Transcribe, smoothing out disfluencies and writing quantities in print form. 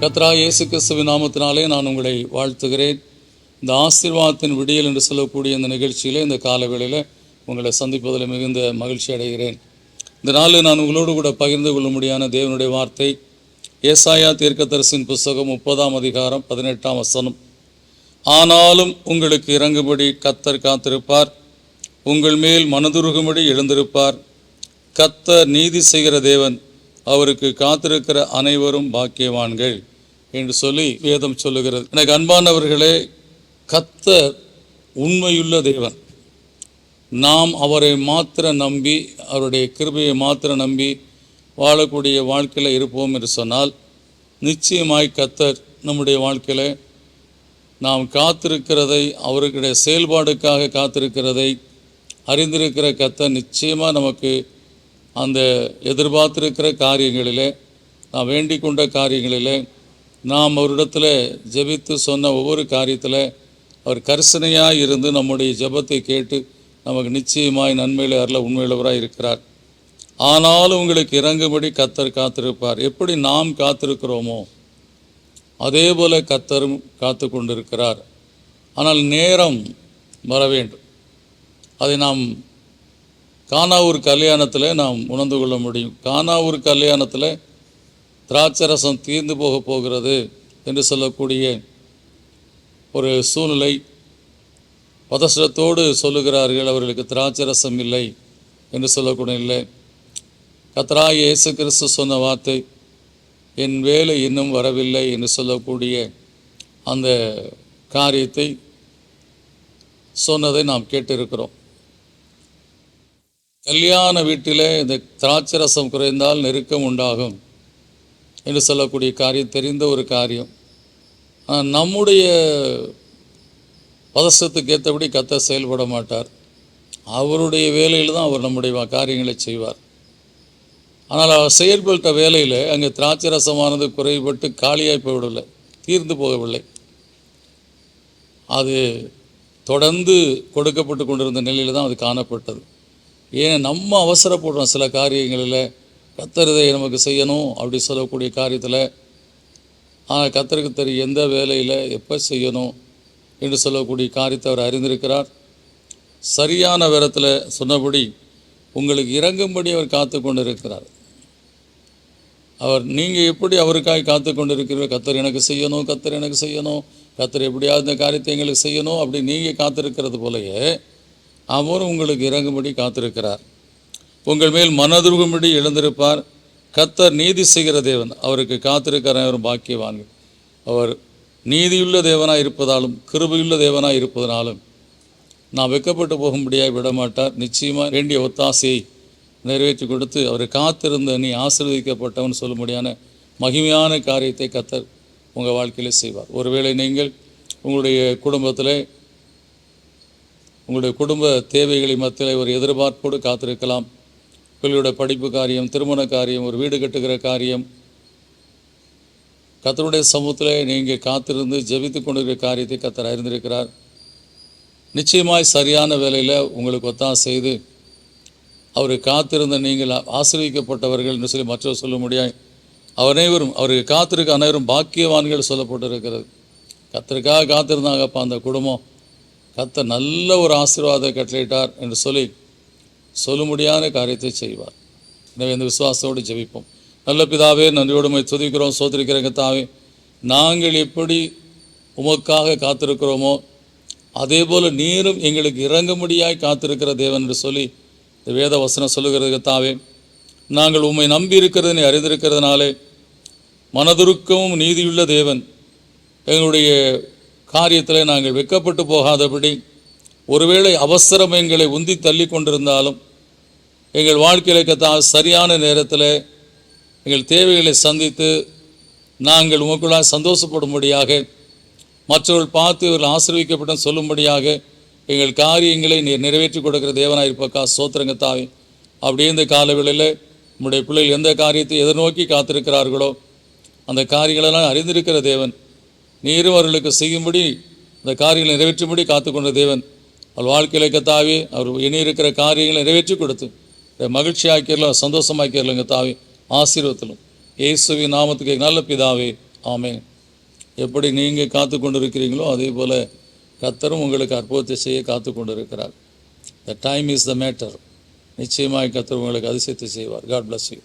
கர்த்தராகிய இயேசு கிறிஸ்துவின் நாமத்தினாலே நான் உங்களை வாழ்த்துகிறேன். இந்த ஆசீர்வாதத்தின் விடியல் என்று சொல்லக்கூடிய இந்த நிகழ்ச்சியில் இந்த காலவேளையில் உங்களை சந்திப்பதில் மிகுந்த மகிழ்ச்சி அடைகிறேன். இந்த நாளில் நான் உங்களோடு கூட பகிர்ந்து கொள்ளும்படியான தேவனுடைய வார்த்தை ஏசாயா தீர்க்கதரிசியின் புஸ்தகம் 30ஆம் அதிகாரம் 18ஆம் வசனம். ஆனாலும் உங்களுக்கு இறங்கும்படி கர்த்தர் காத்திருப்பார், உங்கள் மேல் மனதுருகும்படி எழுந்திருப்பார். கர்த்தர் நீதி செய்கிற தேவன், அவருக்கு காத்திருக்கிற அனைவரும் பாக்கியவான்கள் என்று சொல்லி வேதம் சொல்லுகிறது. எனக்கு அன்பானவர்களே, கர்த்தர் உண்மையுள்ள தேவன். நாம் அவரை மாத்திர நம்பி, அவருடைய கிருபையை மாத்திர நம்பி வாழக்கூடிய வாழ்க்கையில் இருப்போம் என்று சொன்னால், நிச்சயமாய் கர்த்தர் நம்முடைய வாழ்க்கையில் நாம் காத்திருக்கிறதை, அவருடைய செயல்பாடுக்காக காத்திருக்கிறதை அறிந்திருக்கிற கர்த்தர் நிச்சயமாக நமக்கு அந்த எதிர்பார்த்திருக்கிற காரியங்களிலே, நாம் வேண்டிக் கொண்ட காரியங்களிலே, நாம் அவரிடத்தில் ஜெபித்து சொன்ன ஒவ்வொரு காரியத்தில் அவர் கரிசனையாக இருந்து நம்முடைய ஜெபத்தை கேட்டு நமக்கு நிச்சயமாய் நன்மையில் அருள உண்மையுள்ளவராக இருக்கிறார். ஆனாலும் உங்களுக்கு இறங்கும்படி கர்த்தர் காத்திருப்பார். எப்படி நாம் காத்திருக்கிறோமோ அதே போல் கர்த்தரும் காத்து கொண்டிருக்கிறார். ஆனால் நேரம் வர வேண்டும். அதை நாம் கானாவூர் கல்யாணத்தில் நாம் உணர்ந்து கொள்ள முடியும். கானாவூர் கல்யாணத்தில் திராட்சரசம் தீர்ந்து போகிறது என்று சொல்லக்கூடிய ஒரு சூழ்நிலை. பதஷ்டத்தோடு சொல்லுகிறார்கள், அவர்களுக்கு திராட்சரசம் இல்லை என்று சொல்லக்கூடிய இல்லை. கர்த்தராகிய இயேசு கிறிஸ்து சொன்ன வார்த்தை, என் வேலை இன்னும் வரவில்லை என்று சொல்லக்கூடிய அந்த காரியத்தை சொன்னதை நாம் கேட்டிருக்கிறோம். கல்யாண வீட்டில் இந்த திராட்சரசம் குறைந்தால் நெருக்கம் உண்டாகும் என்று சொல்லக்கூடிய காரியம் தெரிந்த ஒரு காரியம். நம்முடைய பதஷ்டத்துக்கு ஏற்றபடி கர்த்தர் செயல்பட மாட்டார். அவருடைய வேலையில் தான் அவர் நம்முடைய காரியங்களை செய்வார். ஆனால் அவர் செயல்பட்ட வேலையில் அங்கே திராட்சரசமானது குறைபட்டு காலியாய் போய்விடவில்லை, தீர்ந்து போகவில்லை. அது தொடர்ந்து கொடுக்கப்பட்டு கொண்டிருந்த நிலையில் தான் அது காணப்பட்டது. ஏன் நம்ம அவசரப்படுறோம் சில காரியங்களில், கர்த்தர் இதை நமக்கு செய்யணும் அப்படி சொல்லக்கூடிய காரியத்தில். ஆனால் கர்த்தருக்கு தெரியும் எந்த வேலையில் எப்போ செய்யணும் என்று சொல்லக்கூடிய காரியத்தை அவர் அறிந்திருக்கிறார். சரியான விதத்தில் சொன்னபடி உங்களுக்கு இறங்கும்படி அவர் காத்து கொண்டு இருக்கிறார். அவர் நீங்கள் எப்படி அவருக்காக காத்து கொண்டு இருக்கிறீர்கள், கர்த்தர் எனக்கு செய்யணும், கர்த்தர் எனக்கு செய்யணும், கர்த்தர் எப்படியாவது இந்த காரியத்தை எங்களுக்கு செய்யணும் அப்படி நீங்கள் காத்திருக்கிறது போலயே அவரும் உங்களுக்கு இறங்கும்படி காத்திருக்கிறார். உங்கள் மேல் மனதுருகும்படி எழுந்திருப்பார். கர்த்தர் நீதி செய்கிற தேவன், அவருக்கு காத்திருக்கிற அனைவரும் பாக்கியவான்கள். அவர் நீதியுள்ள தேவனாக இருப்பதாலும் கிருபையுள்ள தேவனாக இருப்பதனாலும் நான் வெட்கப்பட்டு போகும்படியாக விடமாட்டார். நிச்சயமாக வேண்டிய ஒத்தாசையை நிறைவேற்றி கொடுத்து அவரை காத்திருந்த நீ ஆசீர்வதிக்கப்பட்டவன் சொல்லும்படியான மகிமையான காரியத்தை கர்த்தர் உங்கள் வாழ்க்கையில் செய்வார். ஒருவேளை நீங்கள் உங்களுடைய குடும்பத்தில் உங்களுடைய குடும்ப தேவைகளை மத்தியில் ஒரு எதிர்பார்ப்போடு காத்திருக்கலாம். பிள்ளையுடைய படிப்பு காரியம், திருமண காரியம், ஒரு வீடு கட்டுகிற காரியம், கர்த்தருடைய சமூகத்தில் நீங்கள் காத்திருந்து ஜெபித்து கொண்டிருக்கிற காரியத்தை கர்த்தர் அறிந்திருக்கிறார். நிச்சயமாய் சரியான வேலையில் உங்களுக்கு ஒத்தாசை செய்து அவரை காத்திருந்த நீங்கள் ஆசீர்வதிக்கப்பட்டவர்கள் என்று சொல்லி மற்றவர் சொல்ல முடியாது. அனைவரும் அவருக்கு காத்திருக்க அனைவரும் பாக்கியவான்கள் சொல்லப்பட்டிருக்கிறது. கர்த்தருக்காக காத்திருந்தாங்கப்பா அந்த குடும்பம், கர்த்தர் நல்ல ஒரு ஆசீர்வாதத்தை கட்டளையிட்டார் என்று சொல்லி சொல்ல முடியாத காரியத்தை செய்வார். எனவே இந்த விசுவாசத்தோடு ஜெபிப்போம். நல்ல பிதாவே, நன்றியோடு உம்மை துதிக்கிறோம், ஸ்தோத்திரிக்கிற கர்த்தாவே, நாங்கள் எப்படி உமக்காக காத்திருக்கிறோமோ அதே போல் நீரும் எங்களுக்கு இறங்கும்படியாய் காத்திருக்கிற தேவன் என்று சொல்லி இந்த வேத வசனம் சொல்லுகிறது. கர்த்தாவே, நாங்கள் உம்மை நம்பி இருக்கிறதை அறிந்திருக்கிறதுனாலே மனதுருக்கமும் நீதியுள்ள தேவன், எங்களுடைய காரியத்தில் நாங்கள் வெட்கப்பட்டு போகாதபடி, ஒருவேளை அவசரம் எங்களை உந்தி தள்ளி கொண்டிருந்தாலும் எங்கள் வாழ்க்கையில் சரியான நேரத்தில் எங்கள் தேவைகளை சந்தித்து நாங்கள் உமக்குள்ளாக சந்தோஷப்படும்படியாக, மற்றவர்கள் பார்த்து இவர்கள் ஆசீர்வதிக்கப்பட்ட சொல்லும்படியாக எங்கள் காரியங்களை நீர் நிறைவேற்றி கொடுக்கிற தேவனாக இருப்பக்கா ஸ்தோத்திரங்கத்தாவே. அப்படியே இந்த காலவேளையில் நம்முடைய பிள்ளைகள் எந்த காரியத்தை எதிர்நோக்கி காத்திருக்கிறார்களோ அந்த காரியங்களெல்லாம் அறிந்திருக்கிற தேவன், நீரும் அவர்களுக்கு செய்யும்படி அந்த காரியங்களை நிறைவேற்றும்படி காத்துக்கொண்ட தேவன், அவள் வாழ்க்கையில் கத்தாவே அவர் இனி இருக்கிற காரியங்களை நிறைவேற்றி கொடுத்து மகிழ்ச்சியாக்கிறலாம், சந்தோஷமாக்கிறலங்க தாவே, ஆசீர்வத்திலும் இயேசுவின் நாமத்துக்கு நல்ல பிதாவே, ஆமென். எப்படி நீங்கள் காத்து கொண்டிருக்கிறீங்களோ அதே போல் கர்த்தரும் உங்களுக்கு அற்புதத்தை செய்ய காத்து கொண்டிருக்கிறார். The time is the matter. நிச்சயமாய் கர்த்தர் உங்களுக்கு அதிசயத்தை செய்வார். God bless you.